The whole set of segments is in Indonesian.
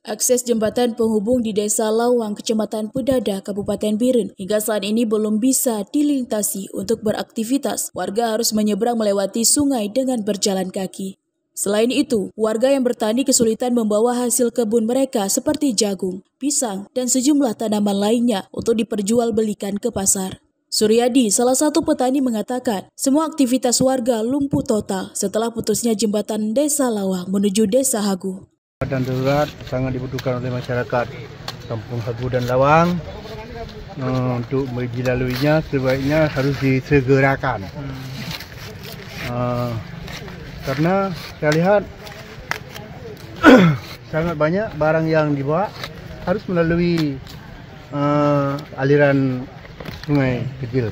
Akses jembatan penghubung di Desa Lawang, Kecamatan Pedada, Kabupaten Biren, hingga saat ini belum bisa dilintasi untuk beraktivitas. Warga harus menyeberang melewati sungai dengan berjalan kaki. Selain itu, warga yang bertani kesulitan membawa hasil kebun mereka seperti jagung, pisang, dan sejumlah tanaman lainnya untuk diperjualbelikan ke pasar. Suryadi, salah satu petani, mengatakan semua aktivitas warga lumpuh total setelah putusnya jembatan Desa Lawang menuju Desa Hagu. Dan darurat sangat dibutuhkan oleh masyarakat Kampung Hagu dan Lawang. Untuk dilaluinya sebaiknya harus disegerakan. Karena saya lihat sangat banyak barang yang dibawa harus melalui aliran sungai kecil.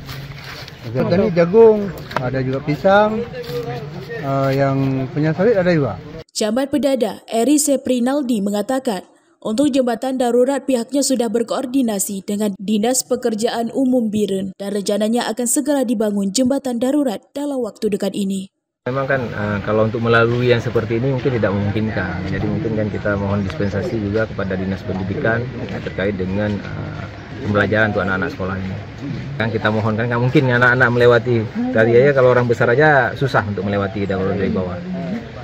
Tadi jagung, ada juga pisang, yang punya sawit ada juga. Camat Pedada, Eri Seprinaldi, mengatakan untuk jembatan darurat pihaknya sudah berkoordinasi dengan Dinas Pekerjaan Umum Biren dan rencananya akan segera dibangun jembatan darurat dalam waktu dekat ini. Memang kan kalau untuk melalui yang seperti ini mungkin tidak memungkinkan. Jadi mungkin kan kita mohon dispensasi juga kepada Dinas Pendidikan terkait dengan pembelajaran untuk anak-anak sekolah ini. Kan kita mohon kan nggak mungkin anak-anak melewati tadi aja, kalau orang besar aja susah untuk melewati dari bawah.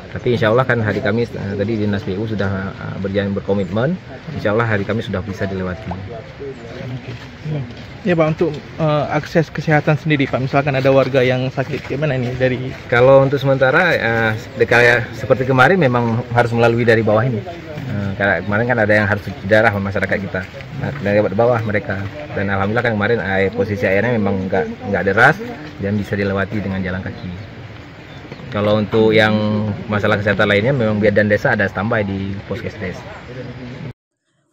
Tapi insya Allah kan hari Kamis tadi Dinas PU sudah berkomitmen, insya Allah hari Kamis sudah bisa dilewati. Ya Pak, untuk akses kesehatan sendiri Pak, misalkan ada warga yang sakit, gimana ini dari? Kalau untuk sementara kayak seperti kemarin memang harus melalui dari bawah ini. Karena kemarin kan ada yang harus cuci darah masyarakat kita, dari bawah mereka. Dan alhamdulillah kan kemarin posisi airnya memang nggak deras dan bisa dilewati dengan jalan kaki. Kalau untuk yang masalah kesehatan lainnya memang Bidan Desa ada standby di Poskesdes.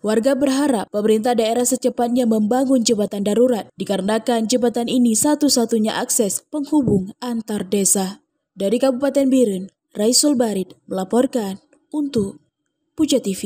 Warga berharap pemerintah daerah secepatnya membangun jembatan darurat dikarenakan jembatan ini satu-satunya akses penghubung antar desa. Dari Kabupaten Biren, Raisul Barid melaporkan untuk Puja TV.